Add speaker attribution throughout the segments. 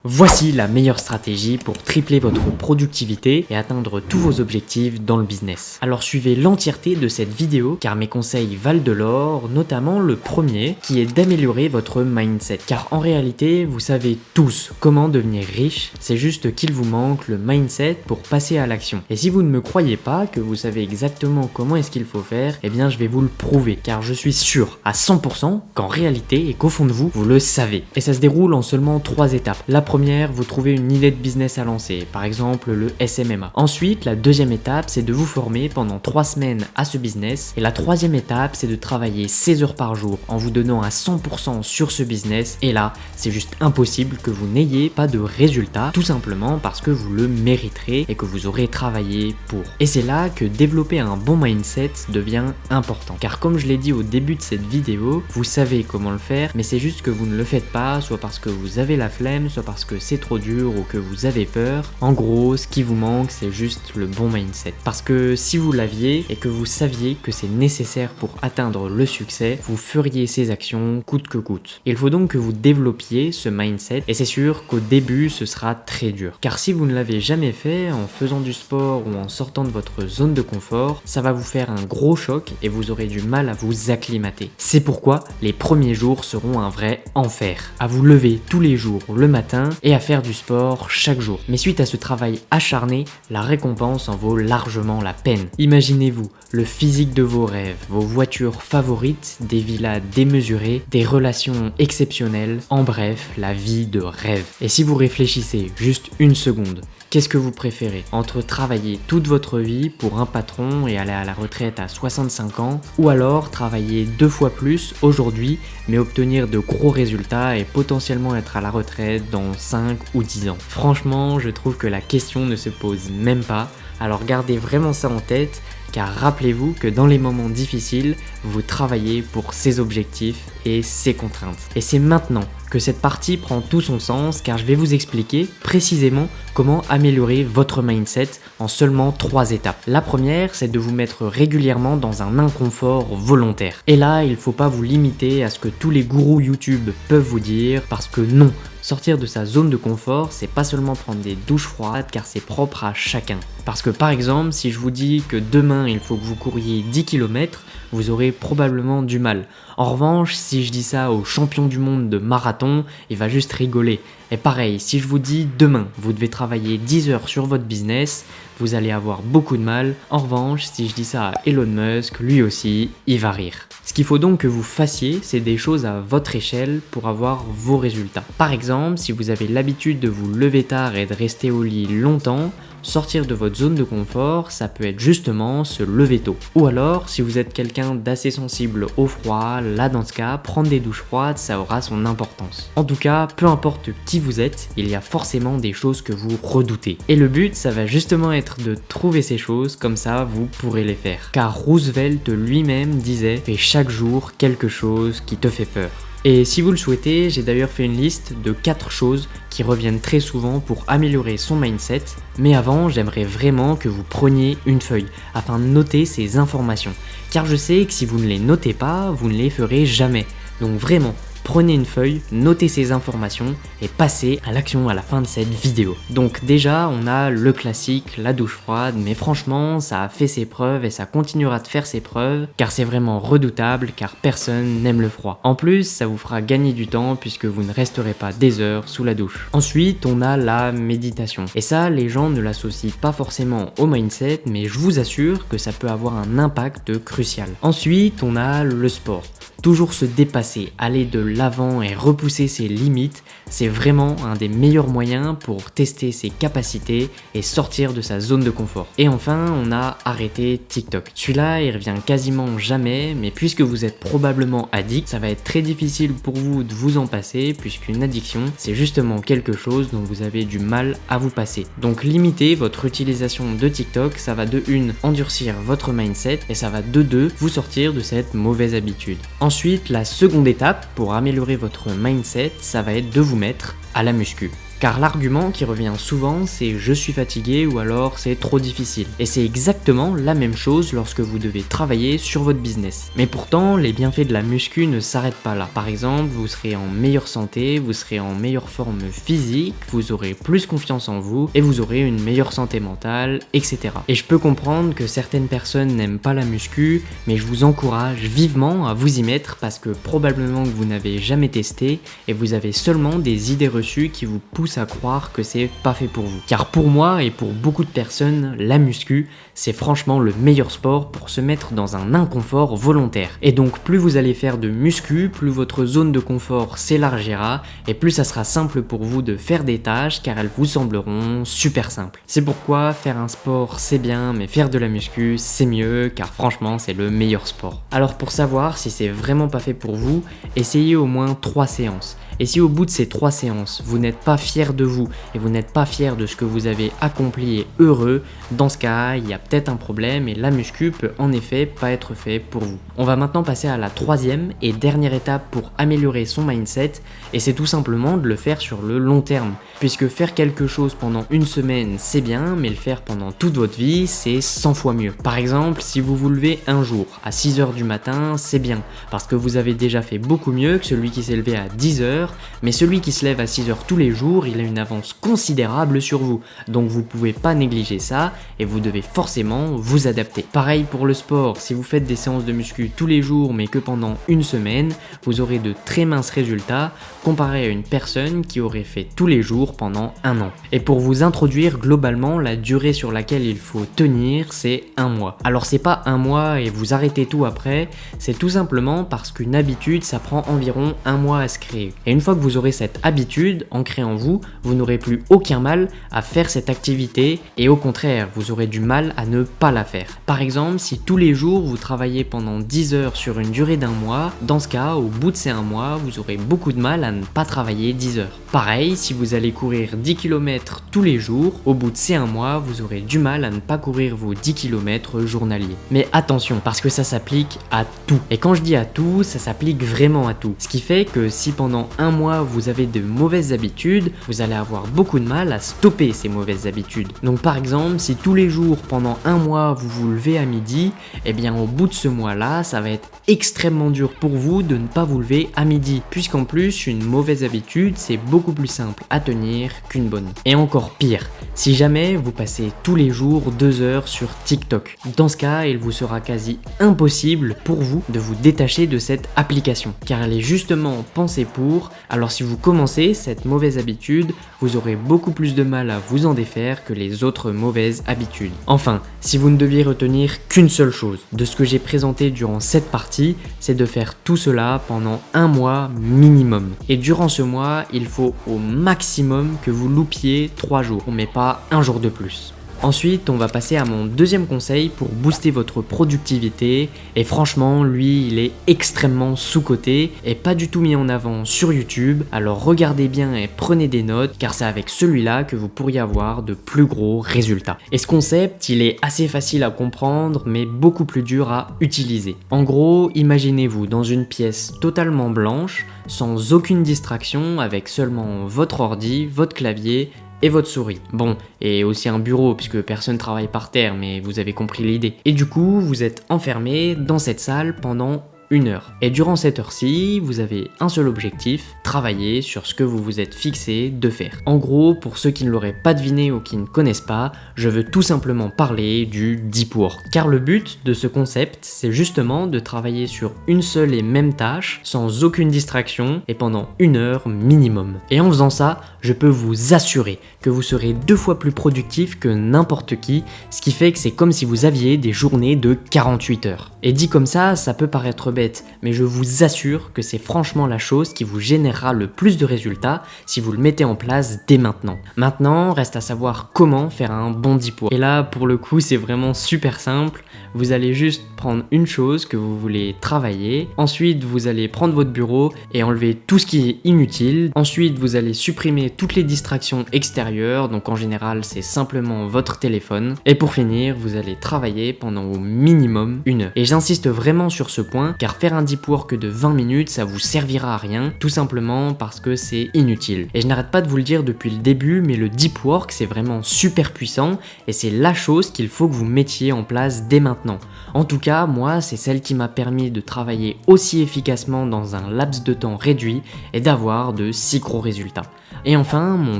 Speaker 1: Voici la meilleure stratégie pour tripler votre productivité et atteindre tous vos objectifs dans le business. Alors suivez l'entièreté de cette vidéo car mes conseils valent de l'or, notamment le premier qui est d'améliorer votre mindset. Car en réalité, vous savez tous comment devenir riche, c'est juste qu'il vous manque le mindset pour passer à l'action. Et si vous ne me croyez pas que vous savez exactement comment est-ce qu'il faut faire, eh bien je vais vous le prouver car je suis sûr à 100% qu'en réalité et qu'au fond de vous, vous le savez. Et ça se déroule en seulement 3 étapes. La première, vous trouvez une idée de business à lancer, par exemple le SMMA. Ensuite, la deuxième étape, c'est de vous former pendant 3 semaines à ce business. Et la troisième étape, c'est de travailler 16 heures par jour en vous donnant à 100% sur ce business. Et là, c'est juste impossible que vous n'ayez pas de résultats, tout simplement parce que vous le mériterez et que vous aurez travaillé pour. Et c'est là que développer un bon mindset devient important. Car comme je l'ai dit au début de cette vidéo, vous savez comment le faire, mais c'est juste que vous ne le faites pas, soit parce que vous avez la flemme, soit parce que c'est trop dur ou que vous avez peur. En gros, ce qui vous manque, c'est juste le bon mindset. Parce que si vous l'aviez et que vous saviez que c'est nécessaire pour atteindre le succès, vous feriez ces actions coûte que coûte. Il faut donc que vous développiez ce mindset et c'est sûr qu'au début, ce sera très dur. Car si vous ne l'avez jamais fait en faisant du sport ou en sortant de votre zone de confort, ça va vous faire un gros choc et vous aurez du mal à vous acclimater. C'est pourquoi les premiers jours seront un vrai enfer. À vous lever tous les jours le matin et à faire du sport chaque jour. Mais suite à ce travail acharné, la récompense en vaut largement la peine. Imaginez-vous le physique de vos rêves, vos voitures favorites, des villas démesurées, des relations exceptionnelles, en bref, la vie de rêve. Et si vous réfléchissez juste une seconde, qu'est-ce que vous préférez entre travailler toute votre vie pour un patron et aller à la retraite à 65 ans ou alors travailler 2 fois plus aujourd'hui mais obtenir de gros résultats et potentiellement être à la retraite dans 5 ou 10 ans? Franchement, je trouve que la question ne se pose même pas, alors gardez vraiment ça en tête car rappelez-vous que dans les moments difficiles, vous travaillez pour ces objectifs et ces contraintes. Et c'est maintenant que cette partie prend tout son sens car je vais vous expliquer précisément comment améliorer votre mindset en seulement 3 étapes. La première, c'est de vous mettre régulièrement dans un inconfort volontaire. Et là, il ne faut pas vous limiter à ce que tous les gourous YouTube peuvent vous dire parce que non, sortir de sa zone de confort, c'est pas seulement prendre des douches froides car c'est propre à chacun. Parce que par exemple, si je vous dis que demain il faut que vous couriez 10 km, vous aurez probablement du mal. En revanche, si je dis ça au champion du monde de marathon, il va juste rigoler. Et pareil, si je vous dis demain, vous devez travailler 10 heures sur votre business, vous allez avoir beaucoup de mal. En revanche, si je dis ça à Elon Musk, lui aussi, il va rire. Ce qu'il faut donc que vous fassiez, c'est des choses à votre échelle pour avoir vos résultats. Par exemple, si vous avez l'habitude de vous lever tard et de rester au lit longtemps, sortir de votre zone de confort, ça peut être justement se lever tôt. Ou alors, si vous êtes quelqu'un d'assez sensible au froid, là dans ce cas, prendre des douches froides, ça aura son importance. En tout cas, peu importe qui vous êtes, il y a forcément des choses que vous redoutez. Et le but, ça va justement être de trouver ces choses, comme ça vous pourrez les faire. Car Roosevelt lui-même disait « Fais chaque jour quelque chose qui te fait peur ». Et si vous le souhaitez, j'ai d'ailleurs fait une liste de 4 choses qui reviennent très souvent pour améliorer son mindset. Mais avant, j'aimerais vraiment que vous preniez une feuille afin de noter ces informations. Car je sais que si vous ne les notez pas, vous ne les ferez jamais. Donc vraiment, prenez une feuille, notez ces informations et passez à l'action à la fin de cette vidéo. Donc déjà, on a le classique, la douche froide, mais franchement, ça a fait ses preuves et ça continuera de faire ses preuves car c'est vraiment redoutable car personne n'aime le froid. En plus, ça vous fera gagner du temps puisque vous ne resterez pas des heures sous la douche. Ensuite, on a la méditation. Et ça, les gens ne l'associent pas forcément au mindset, mais je vous assure que ça peut avoir un impact crucial. Ensuite, on a le sport. Toujours se dépasser, aller de l'avant et repousser ses limites, c'est vraiment un des meilleurs moyens pour tester ses capacités et sortir de sa zone de confort. Et enfin, on a arrêté TikTok. Celui-là, il revient quasiment jamais, mais puisque vous êtes probablement addict, ça va être très difficile pour vous de vous en passer, puisqu'une addiction, c'est justement quelque chose dont vous avez du mal à vous passer. Donc limiter votre utilisation de TikTok, ça va de 1 endurcir votre mindset et ça va de 2 vous sortir de cette mauvaise habitude. Ensuite, la seconde étape pour améliorer votre mindset, ça va être de vous mettre à la muscu. Car l'argument qui revient souvent, c'est je suis fatigué ou alors c'est trop difficile. Et c'est exactement la même chose lorsque vous devez travailler sur votre business. Mais pourtant, les bienfaits de la muscu ne s'arrêtent pas là. Par exemple, vous serez en meilleure santé, vous serez en meilleure forme physique, vous aurez plus confiance en vous et vous aurez une meilleure santé mentale, etc. Et je peux comprendre que certaines personnes n'aiment pas la muscu, mais je vous encourage vivement à vous y mettre parce que probablement que vous n'avez jamais testé et vous avez seulement des idées reçues qui vous poussent à croire que c'est pas fait pour vous. Car pour moi et pour beaucoup de personnes, la muscu, c'est franchement le meilleur sport pour se mettre dans un inconfort volontaire. Et donc plus vous allez faire de muscu, plus votre zone de confort s'élargira et plus ça sera simple pour vous de faire des tâches car elles vous sembleront super simples. C'est pourquoi faire un sport c'est bien, mais faire de la muscu c'est mieux car franchement c'est le meilleur sport. Alors pour savoir si c'est vraiment pas fait pour vous, essayez au moins 3 séances. Et si au bout de ces 3 séances, vous n'êtes pas fier de vous et vous n'êtes pas fier de ce que vous avez accompli et heureux, dans ce cas, il y a peut-être un problème et la muscu peut en effet pas être fait pour vous. On va maintenant passer à la 3e et dernière étape pour améliorer son mindset et c'est tout simplement de le faire sur le long terme. Puisque faire quelque chose pendant une semaine, c'est bien, mais le faire pendant toute votre vie, c'est 100 fois mieux. Par exemple, si vous vous levez un jour à 6h du matin, c'est bien, parce que vous avez déjà fait beaucoup mieux que celui qui s'est levé à 10h, mais celui qui se lève à 6h tous les jours, il a une avance considérable sur vous. Donc vous pouvez pas négliger ça et vous devez forcément vous adapter. Pareil pour le sport, si vous faites des séances de muscu tous les jours mais que pendant une semaine, vous aurez de très minces résultats comparé à une personne qui aurait fait tous les jours pendant un an. Et pour vous introduire globalement, la durée sur laquelle il faut tenir, c'est 1 mois. Alors c'est pas 1 mois et vous arrêtez tout après, c'est tout simplement parce qu'une habitude, ça prend environ 1 mois à se créer. Et une fois que vous aurez cette habitude ancrée en vous, vous n'aurez plus aucun mal à faire cette activité et au contraire, vous aurez du mal à ne pas la faire. Par exemple, si tous les jours vous travaillez pendant 10 heures sur une durée d'1 mois, dans ce cas, au bout de ces 1 mois, vous aurez beaucoup de mal à ne pas travailler 10 heures. Pareil, si vous allez courir 10 km tous les jours, au bout de ces 1 mois, vous aurez du mal à ne pas courir vos 10 km journaliers. Mais attention, parce que ça s'applique à tout. Et quand je dis à tout, ça s'applique vraiment à tout. Ce qui fait que si pendant 1 mois vous avez de mauvaises habitudes, vous allez avoir beaucoup de mal à stopper ces mauvaises habitudes. Donc par exemple, si tous les jours pendant 1 mois vous vous levez à midi, eh bien au bout de ce mois-là, ça va être extrêmement dur pour vous de ne pas vous lever à midi. Puisqu'en plus, une mauvaise habitude, c'est beaucoup plus simple à tenir qu'une bonne. Et encore pire, si jamais vous passez tous les jours 2 heures sur TikTok. Dans ce cas, il vous sera quasi impossible pour vous de vous détacher de cette application, car elle est justement pensée pour. Alors si vous commencez cette mauvaise habitude, vous aurez beaucoup plus de mal à vous en défaire que les autres mauvaises habitudes. Enfin, si vous ne deviez retenir qu'une seule chose de ce que j'ai présenté durant cette partie, c'est de faire tout cela pendant 1 mois minimum. Et durant ce mois, il faut au maximum que vous loupiez 3 jours, mais pas un jour de plus. Ensuite, on va passer à mon deuxième conseil pour booster votre productivité. Et franchement, lui, il est extrêmement sous-coté et pas du tout mis en avant sur YouTube. Alors regardez bien et prenez des notes, car c'est avec celui-là que vous pourriez avoir de plus gros résultats. Et ce concept, il est assez facile à comprendre, mais beaucoup plus dur à utiliser. En gros, imaginez-vous dans une pièce totalement blanche, sans aucune distraction, avec seulement votre ordi, votre clavier et votre souris. Bon, et aussi un bureau, puisque personne travaille par terre, mais vous avez compris l'idée. Et du coup, vous êtes enfermé dans cette salle pendant 1 heure. Et durant cette heure-ci, vous avez un seul objectif, travailler sur ce que vous vous êtes fixé de faire. En gros, pour ceux qui ne l'auraient pas deviné ou qui ne connaissent pas, je veux tout simplement parler du deep work. Car le but de ce concept, c'est justement de travailler sur une seule et même tâche, sans aucune distraction, et pendant 1 heure minimum. Et en faisant ça, je peux vous assurer que vous serez 2 fois plus productif que n'importe qui, ce qui fait que c'est comme si vous aviez des journées de 48 heures. Et dit comme ça peut paraître bête, mais je vous assure que c'est franchement la chose qui vous générera le plus de résultats si vous le mettez en place dès maintenant. Maintenant, reste à savoir comment faire un bon deep work. Et là, pour le coup, c'est vraiment super simple. vous allez juste prendre une chose que vous voulez travailler, ensuite vous allez prendre votre bureau et enlever tout ce qui est inutile, ensuite vous allez supprimer toutes les distractions extérieures, donc en général c'est simplement votre téléphone, et pour finir vous allez travailler pendant au minimum 1 heure. Et j'insiste vraiment sur ce point car faire un deep work de 20 minutes ça vous servira à rien, tout simplement parce que c'est inutile. Et je n'arrête pas de vous le dire depuis le début, mais le deep work c'est vraiment super puissant et c'est la chose qu'il faut que vous mettiez en place dès maintenant. En tout cas, moi c'est celle qui m'a permis de travailler aussi efficacement dans un laps de temps réduit et d'avoir de si gros résultats. Et enfin, mon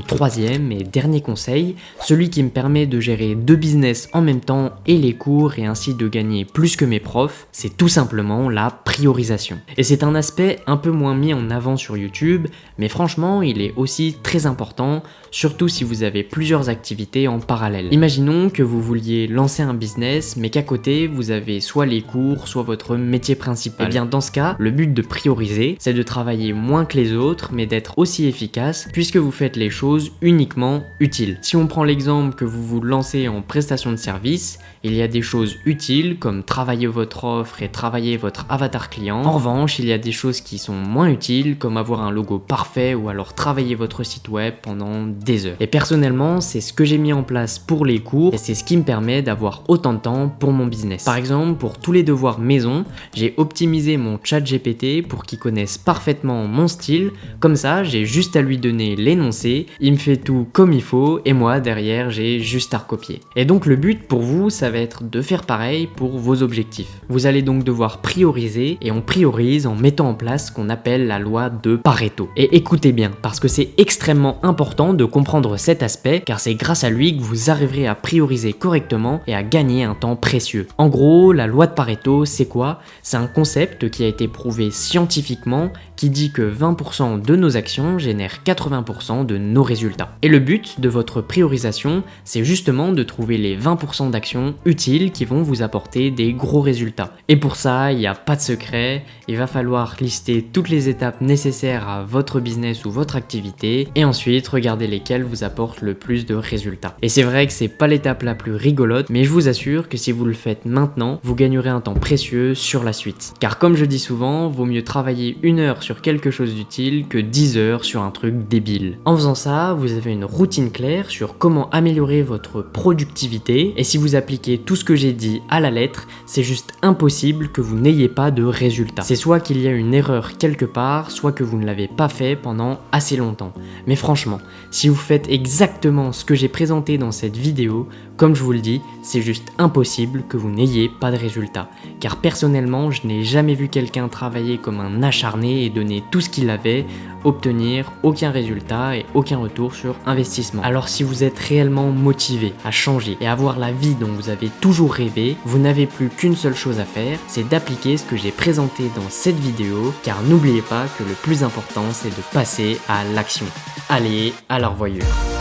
Speaker 1: troisième et dernier conseil, celui qui me permet de gérer 2 business en même temps et les cours et ainsi de gagner plus que mes profs, c'est tout simplement la priorisation. Et c'est un aspect un peu moins mis en avant sur YouTube, mais franchement il est aussi très important, surtout si vous avez plusieurs activités en parallèle. Imaginons que vous vouliez lancer un business mais qu'à côté vous avez soit les cours, soit votre métier principal. Et bien dans ce cas, le but de prioriser, c'est de travailler moins que les autres mais d'être aussi efficace puisque vous faites les choses uniquement utiles. Si on prend l'exemple que vous vous lancez en prestation de service, il y a des choses utiles comme travailler votre offre et travailler votre avatar client. En revanche, il y a des choses qui sont moins utiles comme avoir un logo parfait ou alors travailler votre site web pendant des heures. Et personnellement, c'est ce que j'ai mis en place pour les cours et c'est ce qui me permet d'avoir autant de temps pour mon business. Par exemple, pour tous les devoirs maison, j'ai optimisé mon chat GPT pour qu'il connaisse parfaitement mon style. Comme ça, j'ai juste à lui donner l'énoncé, il me fait tout comme il faut et moi derrière, j'ai juste à recopier. Et donc le but pour vous, ça va être de faire pareil pour vos objectifs. Vous allez donc devoir prioriser et on priorise en mettant en place ce qu'on appelle la loi de Pareto. Et écoutez bien, parce que c'est extrêmement important de comprendre cet aspect car c'est grâce à lui que vous arriverez à prioriser correctement et à gagner un temps précieux. En gros, la loi de Pareto, c'est quoi? C'est un concept qui a été prouvé scientifiquement qui dit que 20% de nos actions génèrent 80% de nos résultats. Et le but de votre priorisation, c'est justement de trouver les 20% d'actions utiles qui vont vous apporter des gros résultats. Et pour ça, il n'y a pas de secret, il va falloir lister toutes les étapes nécessaires à votre business ou votre activité et ensuite regarder lesquelles vous apportent le plus de résultats. Et c'est vrai que c'est pas l'étape la plus rigolote, mais je vous assure que si vous le faites maintenant, vous gagnerez un temps précieux sur la suite. Car comme je dis souvent, vaut mieux travailler 1 heure sur quelque chose d'utile que 10 heures sur un truc débile. En faisant ça, vous avez une routine claire sur comment améliorer votre productivité et si vous appliquez tout ce que j'ai dit à la lettre, c'est juste impossible que vous n'ayez pas de résultats. C'est soit qu'il y a une erreur quelque part, soit que vous ne l'avez pas fait pendant assez longtemps. Mais franchement, si vous faites exactement ce que j'ai présenté dans cette vidéo, comme je vous le dis, c'est juste impossible que vous n'ayez pas de résultats. Car personnellement, je n'ai jamais vu quelqu'un travailler comme un acharné et donner tout ce qu'il avait, obtenir aucun résultat et aucun retour sur investissement. Alors si vous êtes réellement motivé à changer et avoir la vie dont vous avez toujours rêvé, vous n'avez plus qu'une seule chose à faire, c'est d'appliquer ce que j'ai présenté dans cette vidéo, car n'oubliez pas que le plus important c'est de passer à l'action. Allez, à la revoyure.